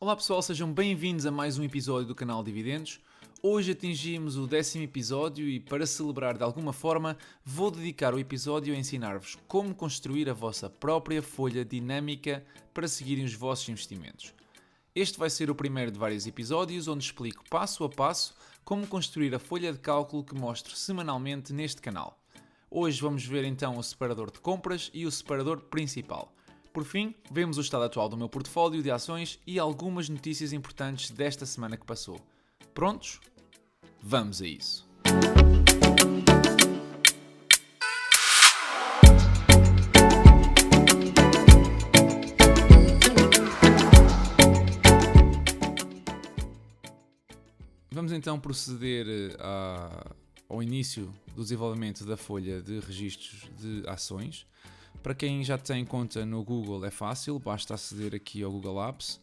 Olá pessoal, sejam bem-vindos a mais um episódio do canal Dividendos. Hoje atingimos o 10º episódio e, para celebrar de alguma forma, vou dedicar o episódio a ensinar-vos como construir a vossa própria folha dinâmica para seguirem os vossos investimentos. Este vai ser o primeiro de vários episódios onde explico passo a passo como construir a folha de cálculo que mostro semanalmente neste canal. Hoje vamos ver então o separador de compras e o separador principal. Por fim, vemos o estado atual do meu portfólio de ações e algumas notícias importantes desta semana que passou. Prontos? Vamos a isso! Vamos então proceder ao início do desenvolvimento da folha de registros de ações. Para quem já tem conta no Google é fácil, basta aceder aqui ao Google Apps,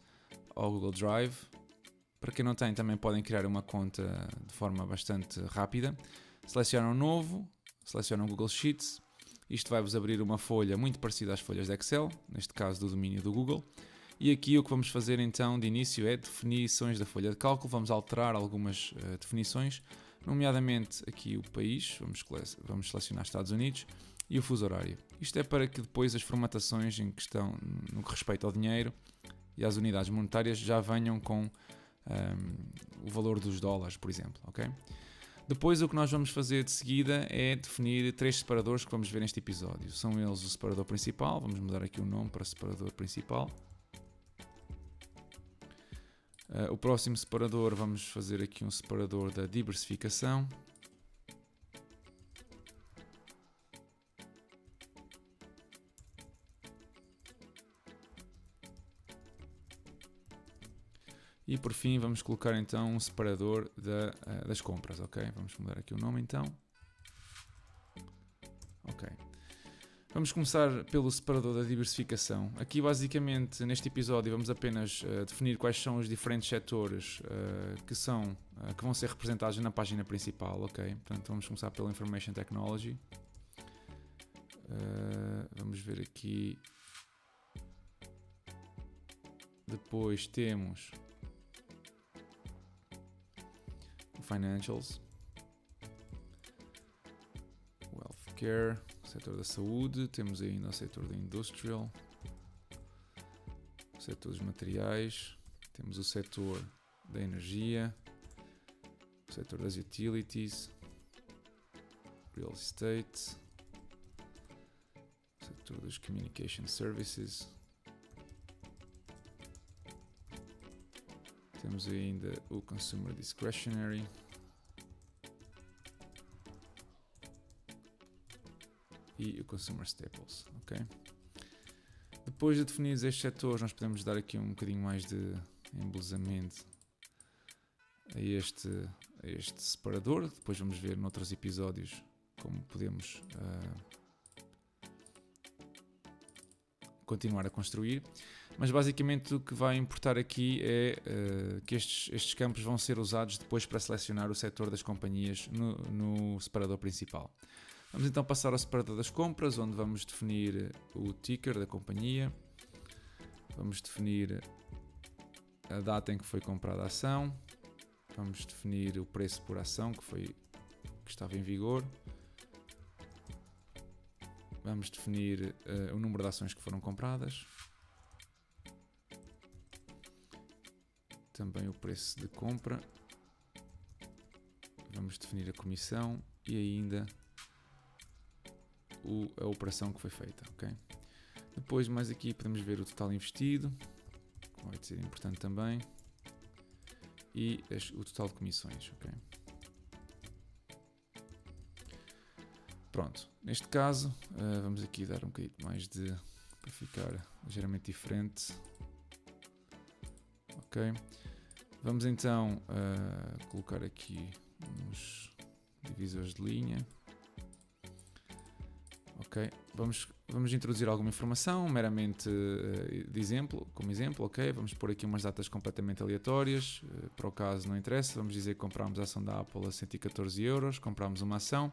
ao Google Drive. Para quem não tem, também podem criar uma conta de forma bastante rápida. Selecionam Novo, selecionam Google Sheets. Isto vai-vos abrir uma folha muito parecida às folhas de Excel, neste caso do domínio do Google. E aqui o que vamos fazer então de início é definições da folha de cálculo. Vamos alterar algumas definições, nomeadamente aqui o país, vamos selecionar Estados Unidos, e o fuso horário. Isto é para que depois as formatações em questão no que respeita ao dinheiro e às unidades monetárias já venham com o valor dos dólares, por exemplo. Okay? Depois o que nós vamos fazer de seguida é definir 3 separadores que vamos ver neste episódio. São eles o separador principal, vamos mudar aqui o nome para separador principal. O próximo separador, vamos fazer aqui um separador da diversificação. E por fim vamos colocar então um separador das compras, ok? Vamos mudar aqui o nome então. Ok. Vamos começar pelo separador da diversificação. Aqui basicamente neste episódio vamos apenas definir quais são os diferentes setores que vão ser representados na página principal, ok? Portanto vamos começar pela Information Technology. Vamos ver aqui. Depois temos Financials, o Healthcare, o setor da saúde, temos ainda o setor da Industrial, o setor dos materiais, temos o setor da energia, o setor das utilities, real estate, o setor dos communication services. Temos ainda o Consumer Discretionary. E o Consumer Staples, ok? Depois de definir estes setores, nós podemos dar aqui um bocadinho mais de embelezamento a este separador. Depois vamos ver noutros episódios como podemos continuar a construir. Mas basicamente o que vai importar aqui é que estes campos vão ser usados depois para selecionar o setor das companhias no separador principal. Vamos então passar ao separador das compras, onde vamos definir o ticker da companhia. Vamos definir a data em que foi comprada a ação. Vamos definir o preço por ação que estava em vigor. Vamos definir o número de ações que foram compradas. Também o preço de compra. Vamos definir a comissão e ainda a operação que foi feita. Okay? Depois, mais aqui, podemos ver o total investido, que vai ser importante também, e o total de comissões. Okay? Pronto, neste caso, vamos aqui dar um bocadinho mais para ficar ligeiramente diferente. Ok. Vamos então colocar aqui uns divisores de linha. Ok. Vamos introduzir alguma informação, meramente como exemplo. Ok. Vamos pôr aqui umas datas completamente aleatórias. Para o caso não interessa, vamos dizer que comprámos a ação da Apple a 114 euros. Comprámos uma ação.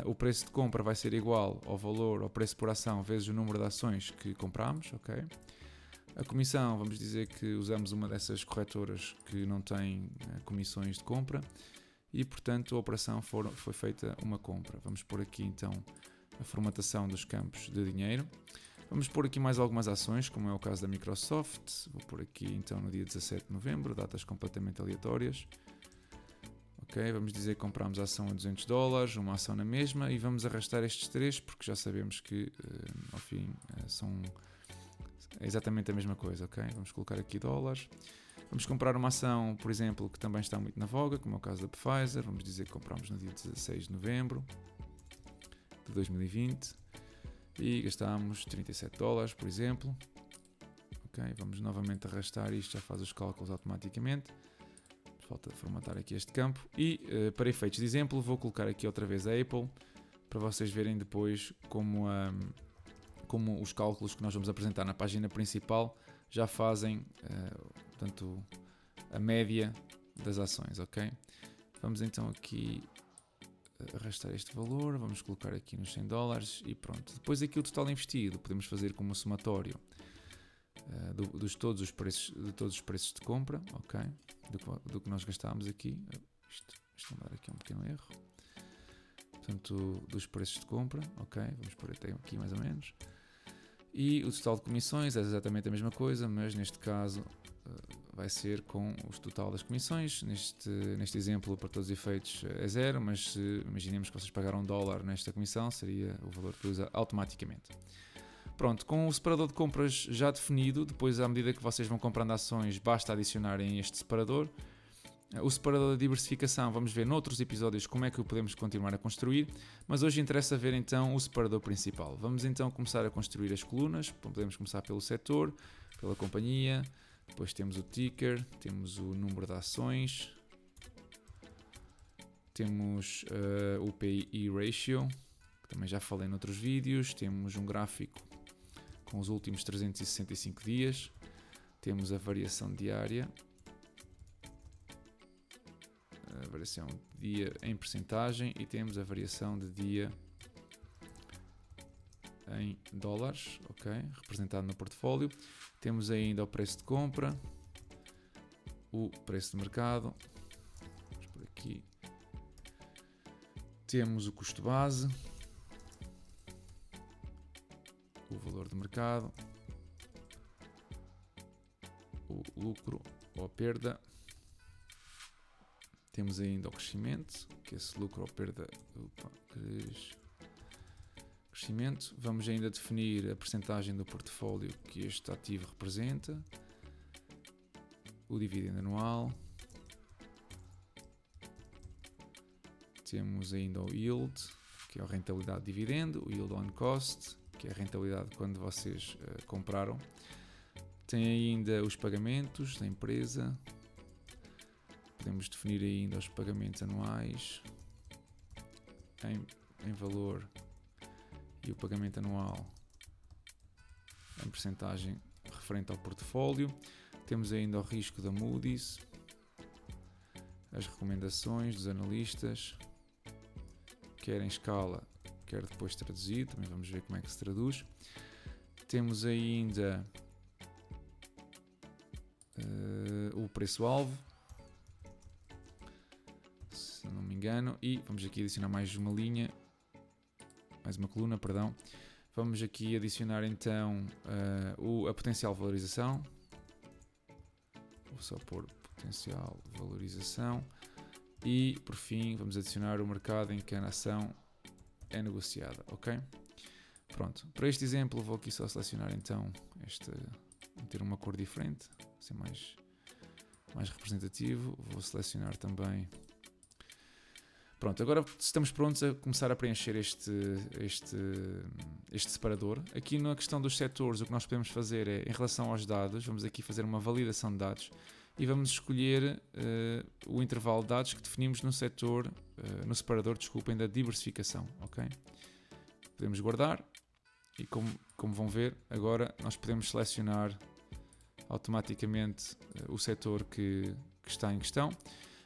O preço de compra vai ser igual ao preço por ação vezes o número de ações que comprámos. Ok. A comissão, vamos dizer que usamos uma dessas corretoras que não tem comissões de compra e, portanto, a operação foi feita uma compra. Vamos pôr aqui então a formatação dos campos de dinheiro. Vamos pôr aqui mais algumas ações, como é o caso da Microsoft. Vou pôr aqui então no dia 17 de novembro, datas completamente aleatórias. Ok, vamos dizer que compramos a ação a $200, uma ação na mesma, e vamos arrastar estes três, porque já sabemos que, ao fim, é exatamente a mesma coisa, ok? Vamos colocar aqui dólares. Vamos comprar uma ação, por exemplo, que também está muito na voga, como é o caso da Pfizer. Vamos dizer que compramos no dia 16 de novembro de 2020 e gastámos $37, por exemplo. Ok, vamos novamente arrastar isto, já faz os cálculos automaticamente. Falta formatar aqui este campo. E, para efeitos de exemplo, vou colocar aqui outra vez a Apple, para vocês verem depois como os cálculos que nós vamos apresentar na página principal já fazem, portanto, a média das ações, ok? Vamos então aqui arrastar este valor, vamos colocar aqui nos $100 e pronto. Depois aqui o total investido, podemos fazer como somatório de todos os preços de compra, ok? Do que nós gastámos aqui. Isto vai dar aqui um pequeno erro. Portanto, dos preços de compra, ok? Vamos pôr até aqui mais ou menos. E o total de comissões é exatamente a mesma coisa, mas neste caso vai ser com o total das comissões. Neste exemplo, para todos os efeitos, é zero, mas se imaginemos que vocês pagaram $1 nesta comissão, seria o valor que usa automaticamente. Pronto, com o separador de compras já definido, depois à medida que vocês vão comprando ações, basta adicionarem este separador. O separador de diversificação vamos ver noutros episódios como é que o podemos continuar a construir, mas hoje interessa ver então o separador principal. Vamos então começar a construir as colunas, podemos começar pelo setor, pela companhia, depois temos o ticker, temos o número de ações, temos o P/E ratio, que também já falei noutros vídeos, temos um gráfico com os últimos 365 dias, temos a variação diária, a variação de dia em percentagem e temos a variação de dia em dólares, ok? Representado no portfólio. Temos ainda o preço de compra, o preço de mercado, vamos por aqui. Temos o custo base, o valor de mercado, o lucro ou a perda. Temos ainda o crescimento, que é esse lucro ou perda, crescimento. Vamos ainda definir a percentagem do portfólio que este ativo representa, o dividendo anual. Temos ainda o yield, que é a rentabilidade de dividendo, o yield on cost, que é a rentabilidade quando vocês compraram. Tem ainda os pagamentos da empresa. Podemos definir ainda os pagamentos anuais em valor e o pagamento anual em percentagem referente ao portfólio. Temos ainda o risco da Moody's, as recomendações dos analistas, quer em escala, quer depois traduzido, também vamos ver como é que se traduz. Temos ainda o preço-alvo, se não me engano, e vamos aqui adicionar mais uma coluna, perdão. Vamos aqui adicionar então a potencial valorização. Vou só pôr potencial valorização. E por fim vamos adicionar o mercado em que a ação é negociada, ok? Pronto, para este exemplo vou aqui só selecionar então ter uma cor diferente, ser mais representativo. Vou selecionar também. Pronto, agora estamos prontos a começar a preencher este separador. Aqui na questão dos setores, o que nós podemos fazer é, em relação aos dados, vamos aqui fazer uma validação de dados e vamos escolher o intervalo de dados que definimos no setor, no separador, desculpem, da diversificação, ok? Podemos guardar e como vão ver, agora nós podemos selecionar automaticamente o setor que está em questão.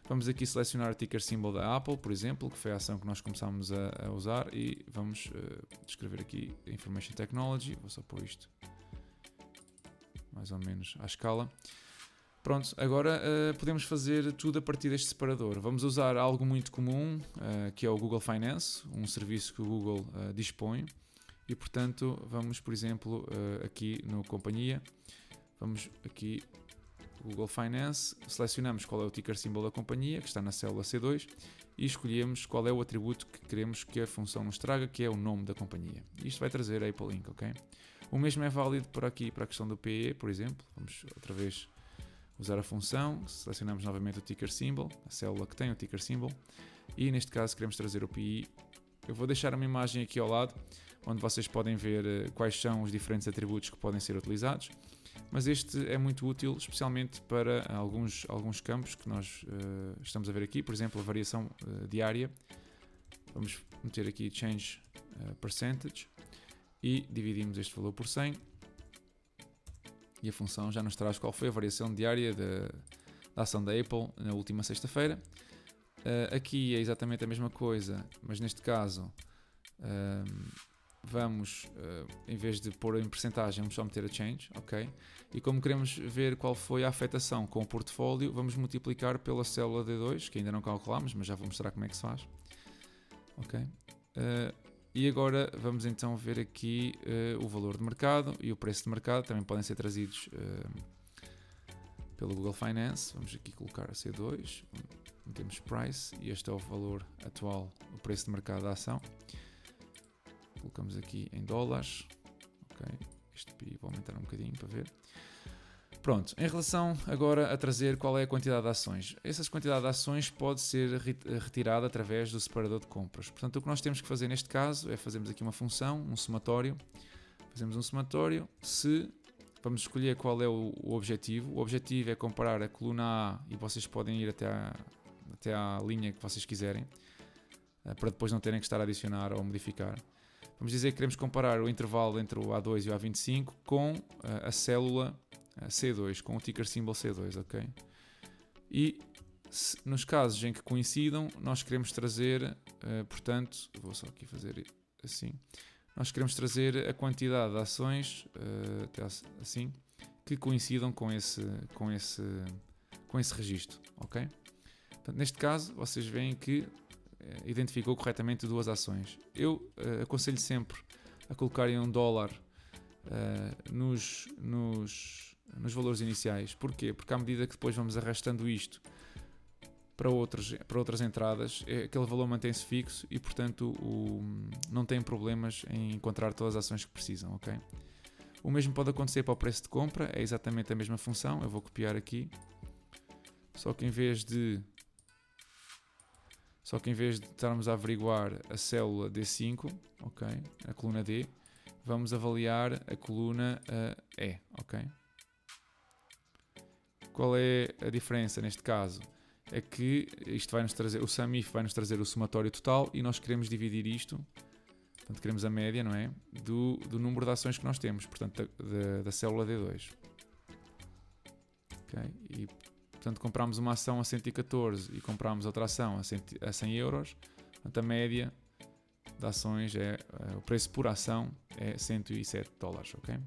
Vamos aqui selecionar o ticker symbol da Apple, por exemplo, que foi a ação que nós começámos a usar, e vamos descrever aqui Information Technology. Vou só pôr isto mais ou menos à escala. Pronto, agora podemos fazer tudo a partir deste separador. Vamos usar algo muito comum, que é o Google Finance, um serviço que o Google dispõe. E portanto, vamos, por exemplo, aqui no Companhia, vamos aqui Google Finance, selecionamos qual é o ticker symbol da companhia, que está na célula C2, e escolhemos qual é o atributo que queremos que a função nos traga, que é o nome da companhia. Isto vai trazer a Apple Inc., ok? O mesmo é válido por aqui para a questão do PE, por exemplo. Vamos outra vez usar a função, selecionamos novamente o ticker symbol, a célula que tem o ticker symbol, e neste caso queremos trazer o PI. Eu vou deixar uma imagem aqui ao lado, onde vocês podem ver quais são os diferentes atributos que podem ser utilizados, mas este é muito útil, especialmente para alguns campos que nós estamos a ver aqui, por exemplo, a variação diária. Vamos meter aqui change percentage e dividimos este valor por 100 e a função já nos traz qual foi a variação diária da ação da Apple na última sexta-feira. Aqui é exatamente a mesma coisa, mas neste caso vamos, em vez de pôr em percentagem, vamos só meter a change, ok? E como queremos ver qual foi a afetação com o portfólio, vamos multiplicar pela célula D2, que ainda não calculamos, mas já vou mostrar como é que se faz, ok? E agora vamos então ver aqui o valor de mercado e o preço de mercado, também podem ser trazidos pelo Google Finance. Vamos aqui colocar a C2, metemos price e este é o valor atual, o preço de mercado da ação. Colocamos aqui em dólares, ok? Este PI vou aumentar um bocadinho para ver. Pronto, em relação agora a trazer qual é a quantidade de ações. Essa quantidade de ações pode ser retirada através do separador de compras. Portanto, o que nós temos que fazer neste caso é fazermos aqui uma função, um somatório. Fazemos um somatório. Se vamos escolher qual é o objetivo. O objetivo é comparar a coluna A e vocês podem ir até à linha que vocês quiserem, para depois não terem que estar a adicionar ou modificar. Vamos dizer que queremos comparar o intervalo entre o A2 e o A25 com a célula C2, com o ticker symbol C2, ok? E nos casos em que coincidam, nós queremos trazer, portanto, vou só aqui fazer assim, nós queremos trazer a quantidade de ações, assim, que coincidam com esse registro, ok? Portanto, neste caso, vocês veem que identificou corretamente duas ações. Eu aconselho sempre a colocarem $1 nos valores iniciais. Porquê? Porque à medida que depois vamos arrastando isto para outras entradas, aquele valor mantém-se fixo e, portanto, não tem problemas em encontrar todas as ações que precisam, ok? O mesmo pode acontecer para o preço de compra, é exatamente a mesma função. Eu vou copiar aqui, só que em vez de estarmos a averiguar a célula D5, ok, a coluna D, vamos avaliar a coluna E, ok? Qual é a diferença neste caso? É que isto vai nos trazer, o SUMIF vai nos trazer o somatório total e nós queremos dividir isto, portanto queremos a média, não é? Do número de ações que nós temos, portanto da célula D2. Ok? E portanto compramos uma ação a 114 e compramos outra ação a 100 euros, portanto a média de ações o preço por ação é $107, ok?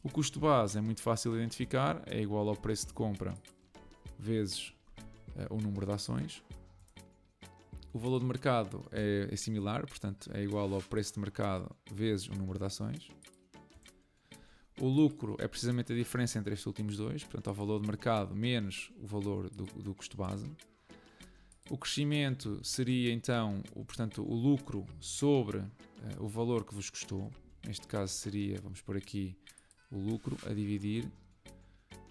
O custo base é muito fácil de identificar, é igual ao preço de compra vezes o número de ações. O valor de mercado é similar, portanto é igual ao preço de mercado vezes o número de ações. O lucro é precisamente a diferença entre estes últimos dois, portanto, ao valor de mercado menos o valor do custo base. O crescimento seria então, o lucro sobre o valor que vos custou. Neste caso seria, vamos pôr aqui, o lucro a dividir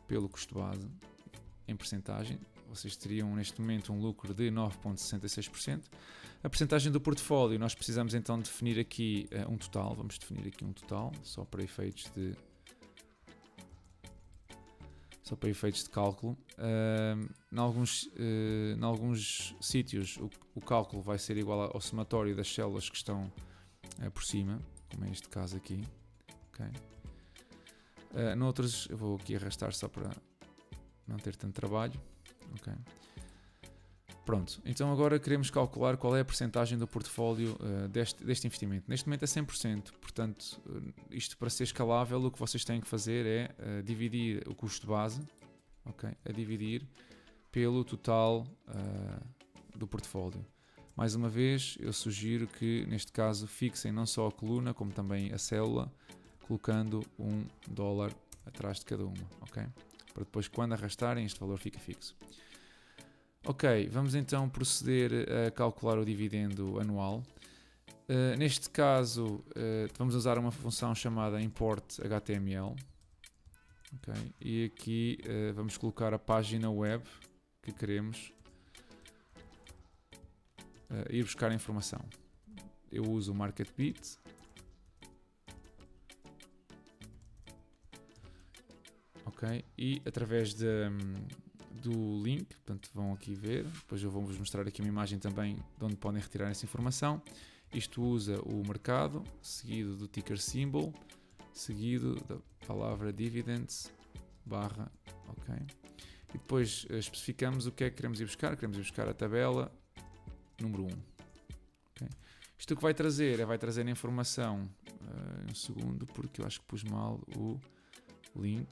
pelo custo base em percentagem. Vocês teriam neste momento um lucro de 9,66%. A percentagem do portfólio, nós precisamos então definir aqui um total. Vamos definir aqui um total, só para efeitos de cálculo. Em alguns sítios o cálculo vai ser igual ao somatório das células que estão por cima, como é este caso aqui. Okay. Noutros eu vou aqui arrastar só para não ter tanto trabalho. Okay. Pronto, então agora queremos calcular qual é a percentagem do portfólio deste investimento. Neste momento é 100%, portanto, isto para ser escalável, o que vocês têm que fazer é dividir o custo base, okay, a dividir pelo total do portfólio. Mais uma vez, eu sugiro que, neste caso, fixem não só a coluna, como também a célula, colocando $1 atrás de cada uma, ok? Para depois, quando arrastarem, este valor fica fixo. Ok, vamos então proceder a calcular o dividendo anual. Neste caso, vamos usar uma função chamada import HTML. Okay, e aqui vamos colocar a página web que queremos ir buscar a informação. Eu uso o MarketBeat. Ok, e através do link, portanto vão aqui ver, depois eu vou-vos mostrar aqui uma imagem também de onde podem retirar essa informação. Isto usa o mercado, seguido do ticker symbol, seguido da palavra dividends, barra, ok. E depois especificamos o que é que queremos ir buscar a tabela número 1. Okay. Isto o que vai trazer a informação, um segundo, porque eu acho que pus mal o link.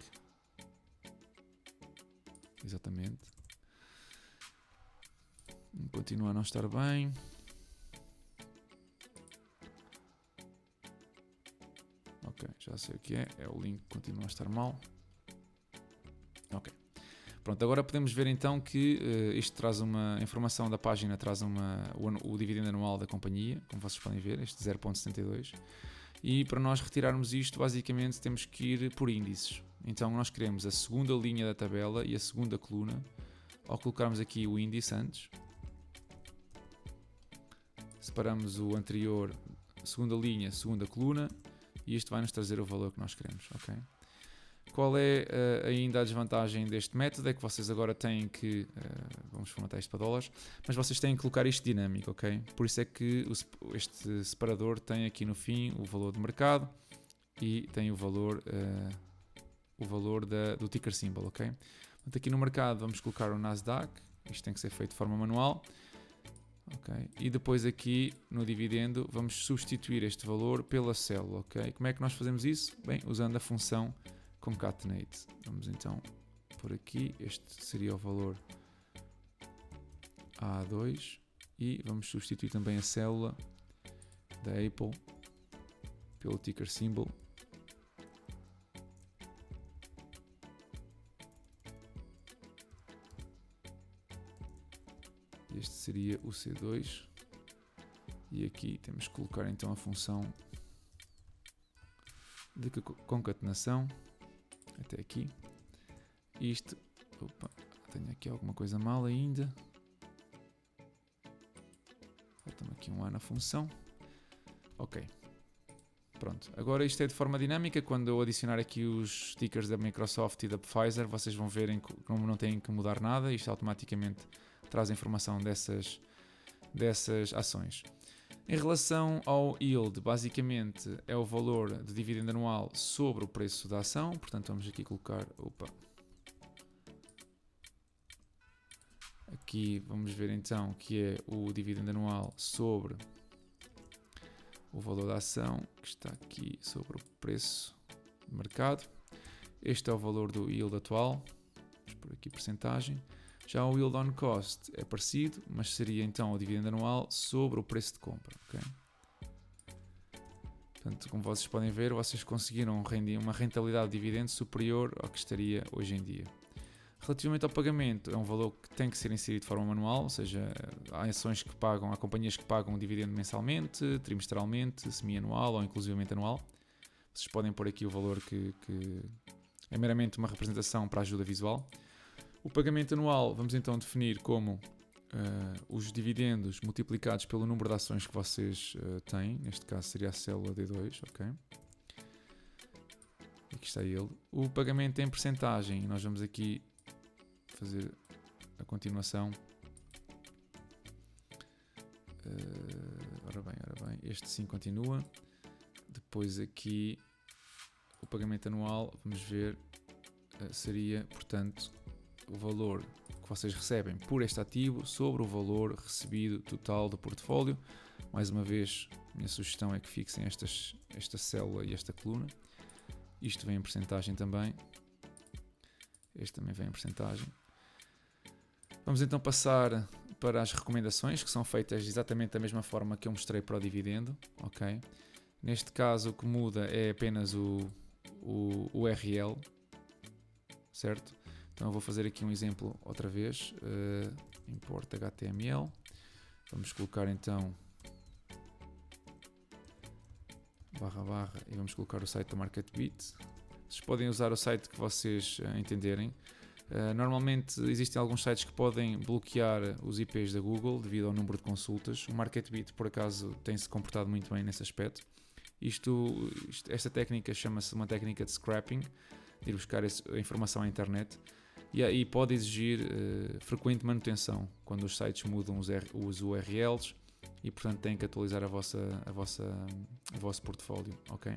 Exatamente. Continua a não estar bem. Ok, já sei o que é. É o link que continua a estar mal. Ok. Pronto, agora podemos ver então que isto traz uma informação da página, traz o dividendo anual da companhia, como vocês podem ver, este 0.72. E para nós retirarmos isto, basicamente temos que ir por índices. Então nós queremos a segunda linha da tabela e a segunda coluna. Ao colocarmos aqui o índice antes, separamos o anterior, segunda linha, segunda coluna, e isto vai nos trazer o valor que nós queremos. Okay? Qual é ainda a desvantagem deste método? É que vocês agora têm que, vamos formatar isto para dólares, mas vocês têm que colocar isto dinâmico, ok? Por isso é que este separador tem aqui no fim o valor de mercado e tem o valor do ticker symbol, ok? Portanto, aqui no mercado vamos colocar o Nasdaq, isto tem que ser feito de forma manual, ok? E depois aqui no dividendo vamos substituir este valor pela célula, ok? Como é que nós fazemos isso? Bem, usando a função concatenate. Vamos então por aqui, este seria o valor A2 e vamos substituir também a célula da Apple pelo ticker symbol. Este seria o C2 e aqui temos que colocar então a função de concatenação até aqui. Isto, opa, tenho aqui alguma coisa mal ainda. Falta-me aqui um A na função. Ok. Pronto. Agora isto é de forma dinâmica. Quando eu adicionar aqui os stickers da Microsoft e da Pfizer, vocês vão verem como não têm que mudar nada. Isto automaticamente traz a informação dessas ações. Em relação ao yield, basicamente é o valor de dividendo anual sobre o preço da ação. Portanto, vamos aqui colocar... Aqui vamos ver então que é o dividendo anual sobre o valor da ação, que está aqui sobre o preço de mercado. Este é o valor do yield atual. Vamos por aqui percentagem. Já o yield on cost é parecido, mas seria então o dividendo anual sobre o preço de compra. Okay? Portanto, como vocês podem ver, vocês conseguiram uma rentabilidade de dividendo superior ao que estaria hoje em dia. Relativamente ao pagamento, é um valor que tem que ser inserido de forma manual, ou seja, há companhias que pagam o dividendo mensalmente, trimestralmente, semi-anual ou inclusivamente anual. Vocês podem pôr aqui o valor que é meramente uma representação para a ajuda visual. O pagamento anual vamos então definir como os dividendos multiplicados pelo número de ações que vocês têm, neste caso seria a célula D2, ok? Aqui está ele. O pagamento em percentagem, nós vamos aqui fazer a continuação. Ora bem, este sim continua. Depois aqui o pagamento anual, vamos ver, seria, portanto, o valor que vocês recebem por este ativo sobre o valor recebido total do portfólio. Mais uma vez, a minha sugestão é que fixem esta célula e esta coluna. Isto vem em percentagem também. Este também vem em percentagem. Vamos então passar para as recomendações, que são feitas exatamente da mesma forma que eu mostrei para o dividendo. Ok? Neste caso, o que muda é apenas o URL, certo? Então eu vou fazer aqui um exemplo outra vez. Import HTML. Vamos colocar então // e vamos colocar o site da MarketBeat. Vocês podem usar o site que vocês entenderem. Normalmente existem alguns sites que podem bloquear os IPs da Google devido ao número de consultas. O MarketBeat, por acaso, tem-se comportado muito bem nesse aspecto. Esta técnica chama-se uma técnica de scrapping, de ir buscar a informação à internet, e pode exigir frequente manutenção quando os sites mudam os URLs e, portanto, têm que atualizar o vosso portfólio. Okay?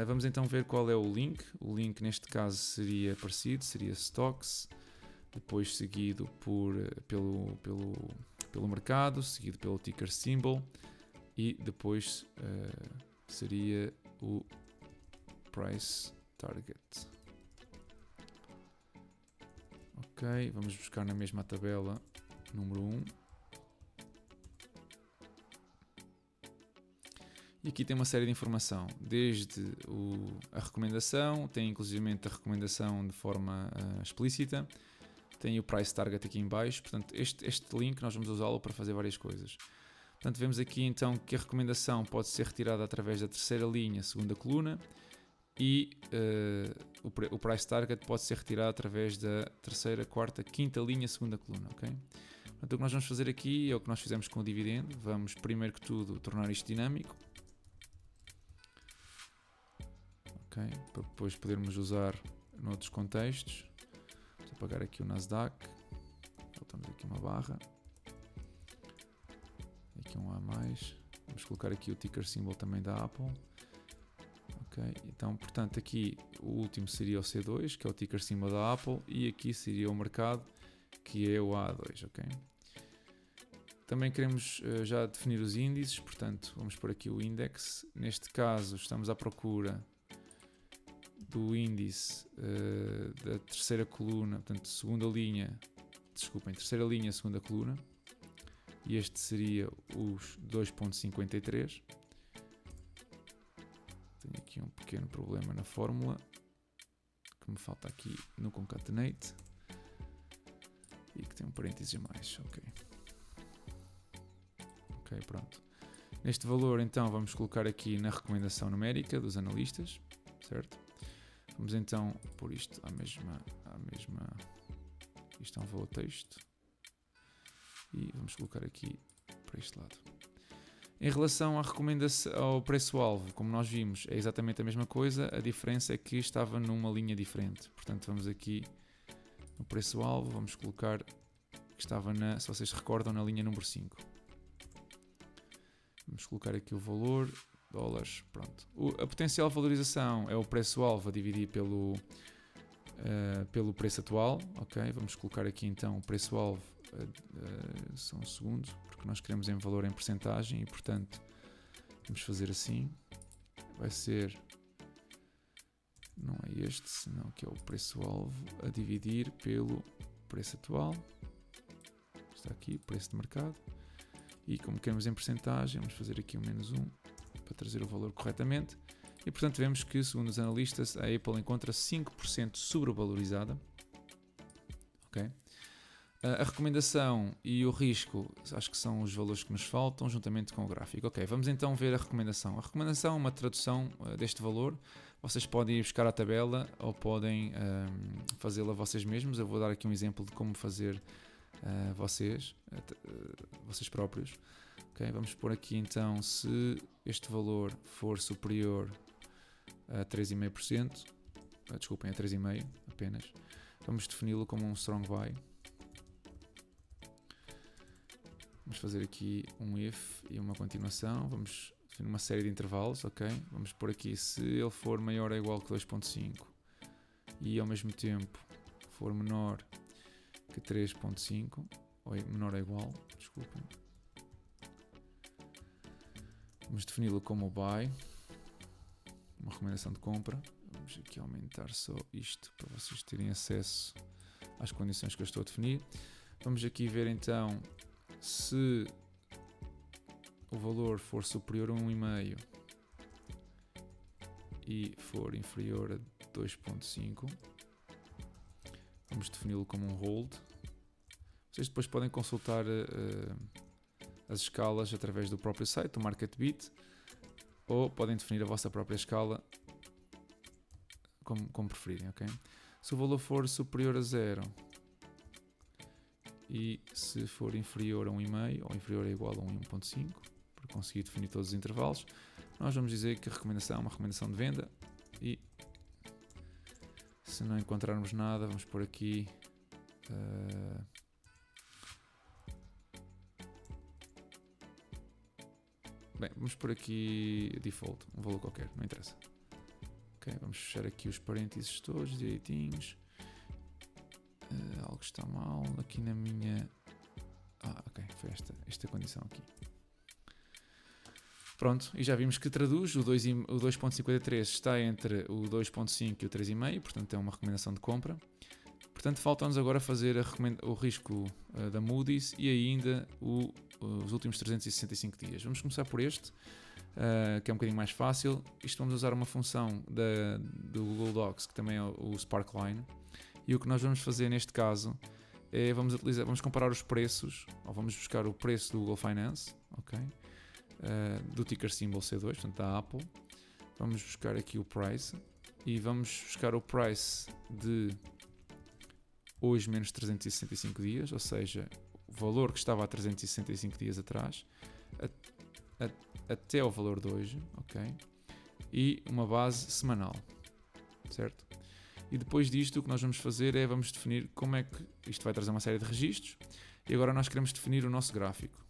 Vamos então ver qual é o link. O link neste caso seria parecido, seria stocks, depois seguido pelo mercado, seguido pelo ticker symbol e depois seria o price target. Ok, vamos buscar na mesma tabela número 1. E aqui tem uma série de informação, desde a recomendação, tem inclusivamente a recomendação de forma explícita, tem o price target aqui em baixo, portanto este link nós vamos usá-lo para fazer várias coisas. Portanto, vemos aqui então que a recomendação pode ser retirada através da terceira linha, segunda coluna, e o price target pode ser retirado através da terceira, quarta, quinta linha, segunda coluna. Okay? Portanto, o que nós vamos fazer aqui é o que nós fizemos com o dividendo. Vamos primeiro que tudo tornar isto dinâmico, okay? Para depois podermos usar noutros contextos. Vou apagar aqui o Nasdaq, voltamos aqui uma barra, aqui um A mais, vamos colocar aqui o ticker symbol também da Apple. Okay. Então, portanto, aqui o último seria o C2, que é o ticker symbol da Apple, e aqui seria o mercado, que é o A2. Okay? Também queremos já definir os índices, portanto, vamos pôr aqui o index. Neste caso, estamos à procura do índice da terceira coluna, portanto, terceira linha, segunda coluna, e este seria os 2.53. Tenho aqui um pequeno problema na fórmula que me falta aqui no concatenate e que tem um parênteses a mais. Ok, pronto. Neste valor então vamos colocar aqui na recomendação numérica dos analistas, certo? Vamos então pôr isto à mesma isto é um valor texto e vamos colocar aqui para este lado. Em relação à recomendação, ao preço-alvo, como nós vimos, é exatamente a mesma coisa, a diferença é que estava numa linha diferente. Portanto, vamos aqui no preço-alvo, vamos colocar que estava se vocês se recordam, na linha número 5. Vamos colocar aqui o valor, dólares, pronto. A potencial valorização é o preço-alvo a dividir pelo preço atual, ok? Vamos colocar aqui então o preço-alvo, só um segundo, porque nós queremos em valor em percentagem e, portanto, vamos fazer assim. Vai ser, não é este, senão que é o preço-alvo a dividir pelo preço atual. Está aqui, preço de mercado. E como queremos em percentagem, vamos fazer aqui um menos 1 para trazer o valor corretamente. E, portanto, vemos que, segundo os analistas, a Apple encontra-se 5% sobrevalorizada. Ok? A recomendação e o risco, acho que são os valores que nos faltam, juntamente com o gráfico. Ok, vamos então ver a recomendação. A recomendação é uma tradução deste valor. Vocês podem ir buscar a tabela ou podem fazê-la vocês mesmos. Eu vou dar aqui um exemplo de como fazer vocês próprios. Okay, vamos pôr aqui então, se este valor for superior a 3,5%, desculpem, a 3,5% apenas, vamos defini-lo como um strong buy. Vamos fazer aqui um if e uma continuação, vamos definir uma série de intervalos, ok? Vamos pôr aqui, se ele for maior ou igual que 2,5 e ao mesmo tempo for menor que 3.5 ou menor ou igual, desculpem. Vamos defini-lo como buy, uma recomendação de compra. Vamos aqui aumentar só isto para vocês terem acesso às condições que eu estou a definir. Vamos aqui ver então se o valor for superior a 1,5 e for inferior a 2.5. Vamos defini-lo como um hold. Vocês depois podem consultar as escalas através do próprio site, do MarketBeat, ou podem definir a vossa própria escala como preferirem, ok? Se o valor for superior a 0 e se for inferior a 1,5 ou inferior ou igual a 1.5, para conseguir definir todos os intervalos, nós vamos dizer que a recomendação é uma recomendação de venda e se não encontrarmos nada, vamos pôr aqui bem, vamos pôr aqui default, um valor qualquer, não interessa. Ok, vamos fechar aqui os parênteses todos direitinhos. Algo está mal aqui na minha... ok, foi esta condição aqui. Pronto, e já vimos que traduz, o 2.53 está entre o 2.5 e o 3,5, portanto é uma recomendação de compra. Portanto, falta-nos agora fazer o risco da Moody's e ainda os últimos 365 dias. Vamos começar por este, que é um bocadinho mais fácil. Isto vamos usar uma função do Google Docs, que também é o Sparkline. E o que nós vamos fazer neste caso é vamos comparar os preços, ou vamos buscar o preço do Google Finance, ok? Do ticker symbol C2, portanto da Apple. Vamos buscar aqui o price e vamos buscar o price de hoje menos 365 dias, ou seja, o valor que estava há 365 dias atrás até o valor de hoje, ok? E uma base semanal, certo? E depois disto o que nós vamos fazer é vamos definir como é que isto vai trazer uma série de registros e agora nós queremos definir o nosso gráfico.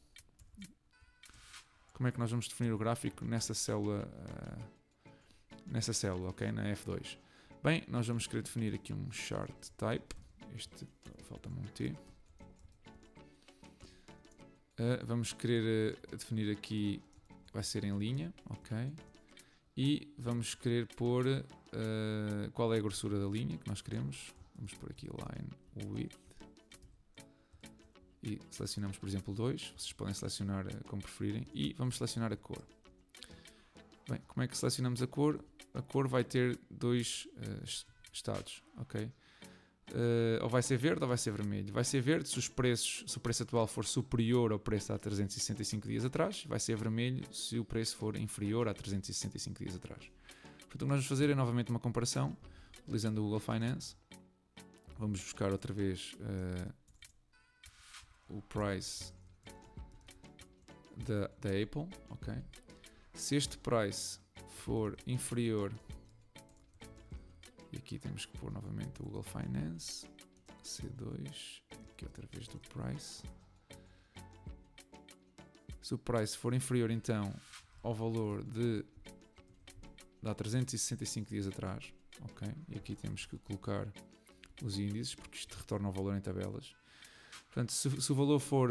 Como é que nós vamos definir o gráfico nessa célula, ok? Na F2. Bem, nós vamos querer definir aqui um chart type. Falta-me um T. Vamos querer definir aqui, vai ser em linha, ok? E vamos querer pôr qual é a grossura da linha que nós queremos. Vamos pôr aqui line width. E selecionamos, por exemplo, 2. Vocês podem selecionar como preferirem. E vamos selecionar a cor. Bem, como é que selecionamos a cor? A cor vai ter dois estados, ok? Ou vai ser verde ou vai ser vermelho. Vai ser verde se o preço atual for superior ao preço há 365 dias atrás. Vai ser vermelho se o preço for inferior a 365 dias atrás. Portanto, o que nós vamos fazer é novamente uma comparação utilizando o Google Finance. Vamos buscar outra vez o price da Apple, ok? Se este price for inferior, e aqui temos que pôr novamente o Google Finance, C2, aqui outra vez do price. Se o price for inferior então ao valor de há 365 dias atrás, ok? E aqui temos que colocar os índices, porque isto retorna o valor em tabelas. Portanto, se o valor for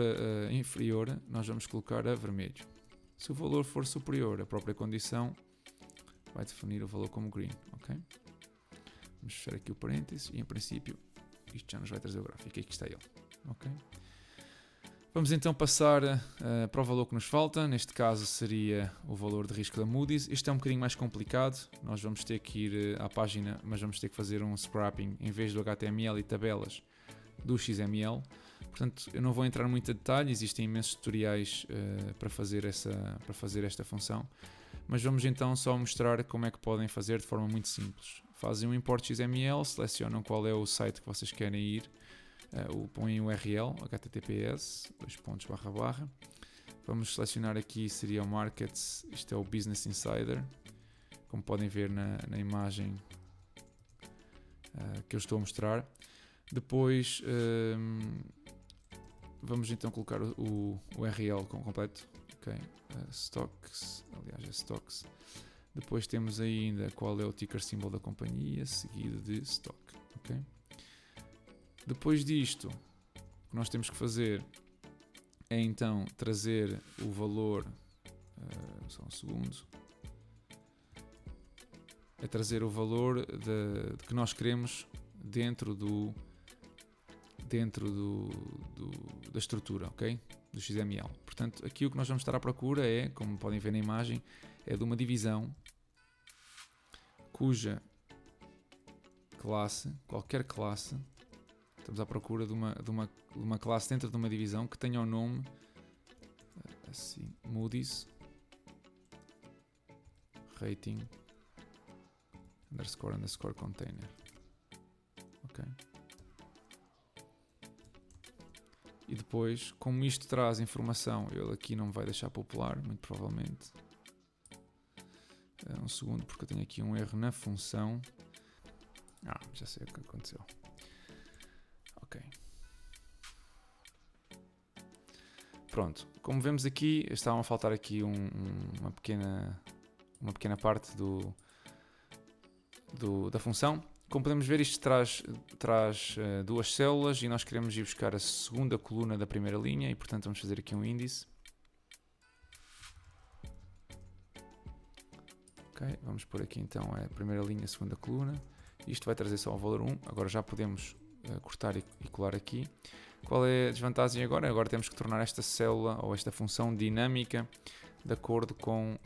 inferior, nós vamos colocar a vermelho. Se o valor for superior, a própria condição vai definir o valor como green, ok? Vamos fechar aqui o parênteses e, em princípio, isto já nos vai trazer o gráfico. Aqui está ele, ok? Vamos então passar para o valor que nos falta. Neste caso seria o valor de risco da Moody's. Isto é um bocadinho mais complicado. Nós vamos ter que ir à página, mas vamos ter que fazer um scrapping em vez do HTML e tabelas do XML. Portanto, eu não vou entrar muito em detalhe, existem imensos tutoriais para fazer esta função, mas vamos então só mostrar como é que podem fazer de forma muito simples. Fazem um import XML, selecionam qual é o site que vocês querem ir, põem o URL, https, //. Vamos selecionar aqui, seria o Markets, isto é o Business Insider, como podem ver na imagem que eu estou a mostrar. Depois vamos então colocar o URL completo, ok? Stocks, aliás é Stocks. Depois temos ainda qual é o ticker symbol da companhia, seguido de Stock, ok? Depois disto, que nós temos que fazer é então trazer o valor, só um segundo, é trazer o valor de que nós queremos dentro da estrutura, ok? Do XML. Portanto, aqui o que nós vamos estar à procura é, como podem ver na imagem, é de uma divisão cuja classe, qualquer classe, estamos à procura de uma classe dentro de uma divisão que tenha o nome assim, Moody's rating underscore container, ok? E depois, como isto traz informação, ele aqui não vai deixar popular, muito provavelmente. Um segundo, porque eu tenho aqui um erro na função. Já sei o que aconteceu. Ok. Pronto, como vemos aqui, estavam a faltar aqui uma pequena parte da função. Como podemos ver, isto traz duas células e nós queremos ir buscar a segunda coluna da primeira linha e, portanto, vamos fazer aqui um índice. Ok, vamos pôr aqui então a primeira linha, a segunda coluna. Isto vai trazer só o valor 1. Agora já podemos cortar e colar aqui. Qual é a desvantagem agora? Agora temos que tornar esta célula ou esta função dinâmica de acordo com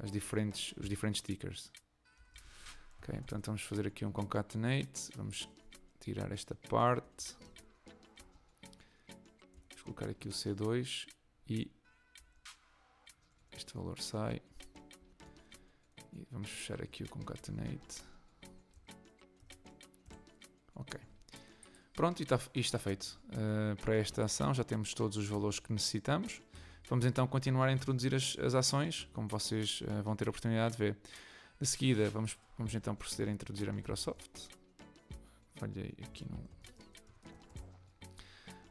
os diferentes tickers. Ok, portanto vamos fazer aqui um concatenate, vamos tirar esta parte, vamos colocar aqui o C2 e este valor sai e vamos fechar aqui o concatenate. Ok, pronto, e isto está feito. Para esta ação já temos todos os valores que necessitamos. Vamos então continuar a introduzir as ações, como vocês vão ter a oportunidade de ver. De seguida, vamos então proceder a introduzir a Microsoft. Falhei aqui no...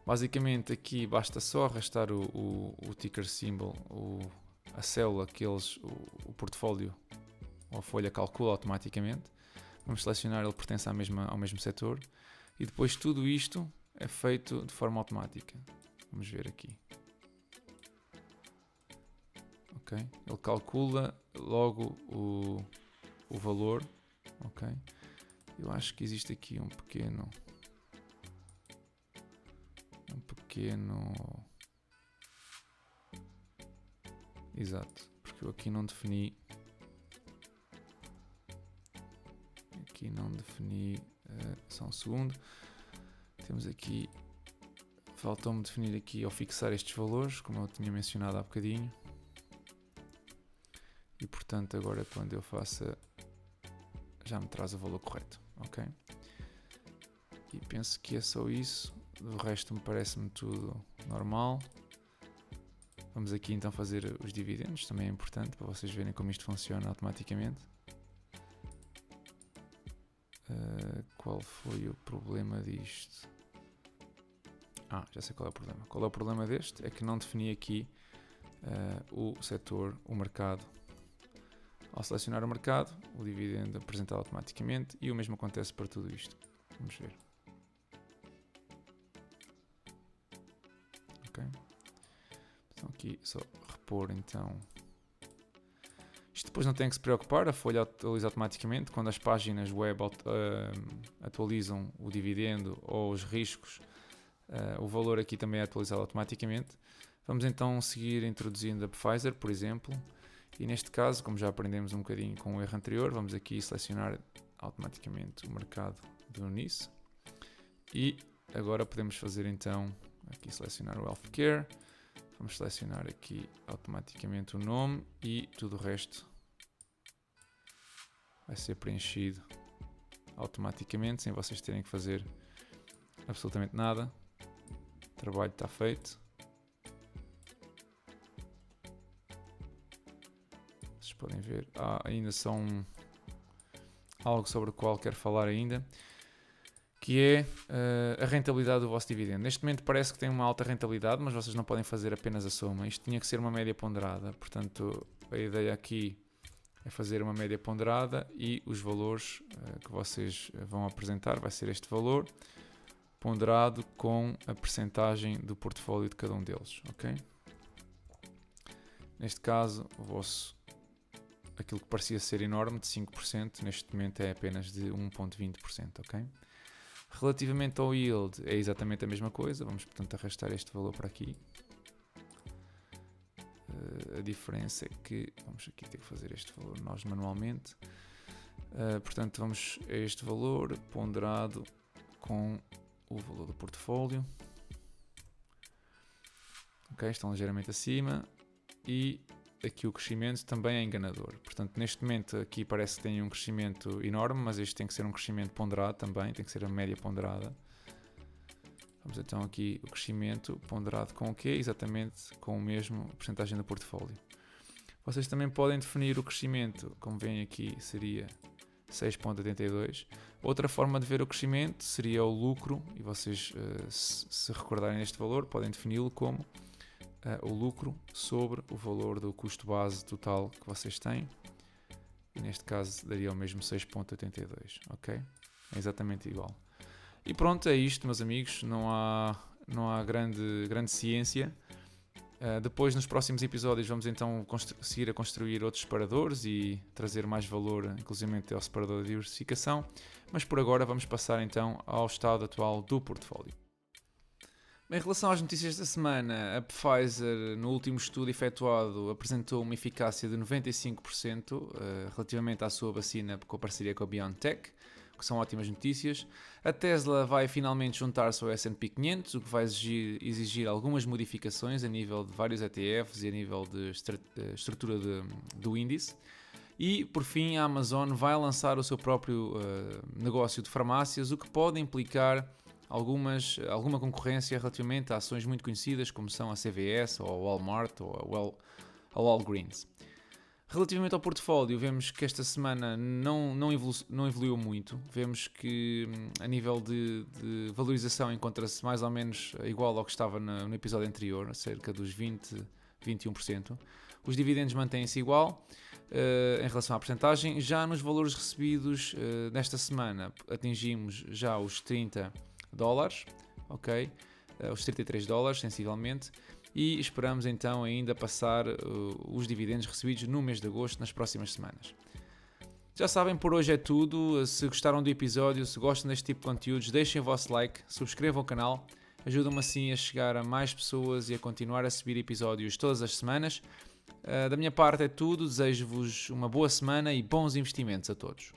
Basicamente, aqui basta só arrastar o ticker symbol, a célula que o portfólio ou a folha calcula automaticamente. Vamos selecionar, ele pertence ao mesmo setor. E depois tudo isto é feito de forma automática. Vamos ver aqui. Ok? Ele calcula logo o valor, ok? Eu acho que existe aqui um pequeno, exato, porque eu aqui não defini, só um segundo, temos aqui, faltou-me definir aqui ou fixar estes valores, como eu tinha mencionado há bocadinho. E portanto agora quando eu faço já me traz o valor correto, ok? E penso que é só isso, o resto me parece-me tudo normal. Vamos aqui então fazer os dividendos, também é importante para vocês verem como isto funciona automaticamente. Qual foi o problema disto? Já sei qual é o problema. Qual é o problema deste? É que não defini aqui o setor, o mercado. Ao selecionar o mercado, o dividendo é apresentado automaticamente e o mesmo acontece para tudo isto. Vamos ver. Ok. Então aqui só repor então. Isto depois não tem que se preocupar, a folha atualiza automaticamente. Quando as páginas web atualizam o dividendo ou os riscos, o valor aqui também é atualizado automaticamente. Vamos então seguir introduzindo a Pfizer, por exemplo. E neste caso, como já aprendemos um bocadinho com o erro anterior, vamos aqui selecionar automaticamente o mercado do NICE. E agora podemos fazer então, aqui selecionar o Healthcare. Vamos selecionar aqui automaticamente o nome e tudo o resto vai ser preenchido automaticamente, sem vocês terem que fazer absolutamente nada. O trabalho está feito. Vocês podem ver, ainda são algo sobre o qual quero falar ainda, que é a rentabilidade do vosso dividendo. Neste momento parece que tem uma alta rentabilidade, mas vocês não podem fazer apenas a soma. Isto tinha que ser uma média ponderada, portanto a ideia aqui é fazer uma média ponderada e os valores que vocês vão apresentar vai ser este valor. ponderado com a percentagem do portfólio de cada um deles, ok? Neste caso, aquilo que parecia ser enorme, de 5%, neste momento é apenas de 1,20%, ok? Relativamente ao yield, é exatamente a mesma coisa. Vamos, portanto, arrastar este valor para aqui. A diferença é que vamos aqui ter que fazer este valor nós manualmente. Portanto, vamos a este valor ponderado com o valor do portfólio. Ok, estão ligeiramente acima. E aqui o crescimento também é enganador. Portanto, neste momento aqui parece que tem um crescimento enorme, mas este tem que ser um crescimento ponderado também, tem que ser a média ponderada. Vamos então aqui o crescimento ponderado com o quê? Exatamente com o mesmo porcentagem do portfólio. Vocês também podem definir o crescimento, como veem aqui, seria 6,82. Outra forma de ver o crescimento seria o lucro, e vocês, se recordarem este valor, podem defini-lo como o lucro sobre o valor do custo base total que vocês têm, e neste caso daria o mesmo 6,82, ok? É exatamente igual. E pronto, é isto, meus amigos, não há grande ciência. Depois, nos próximos episódios, vamos então seguir a construir outros separadores e trazer mais valor, inclusive ao separador de diversificação, mas por agora vamos passar então ao estado atual do portfólio. Em relação às notícias da semana, a Pfizer, no último estudo efetuado, apresentou uma eficácia de 95% relativamente à sua vacina com a parceria com a BioNTech, que são ótimas notícias. A Tesla vai finalmente juntar-se ao S&P 500, o que vai exigir algumas modificações a nível de vários ETFs e a nível de estrutura do índice. E, por fim, a Amazon vai lançar o seu próprio negócio de farmácias, o que pode implicar alguma concorrência relativamente a ações muito conhecidas como são a CVS, ou a Walmart, ou a Walgreens. Relativamente ao portfólio, vemos que esta semana não evoluiu muito. Vemos que a nível de valorização encontra-se mais ou menos igual ao que estava no episódio anterior, cerca dos 20-21%. Os dividendos mantêm-se igual em relação à percentagem. Já nos valores recebidos nesta semana atingimos já os $30, ok? Os $33 sensivelmente, e esperamos então ainda passar os dividendos recebidos no mês de agosto nas próximas semanas. Já sabem, por hoje é tudo. Se gostaram do episódio, se gostam deste tipo de conteúdos, deixem o vosso like, subscrevam o canal, ajudam-me assim a chegar a mais pessoas e a continuar a subir episódios todas as semanas. Da minha parte é tudo, desejo-vos uma boa semana e bons investimentos a todos.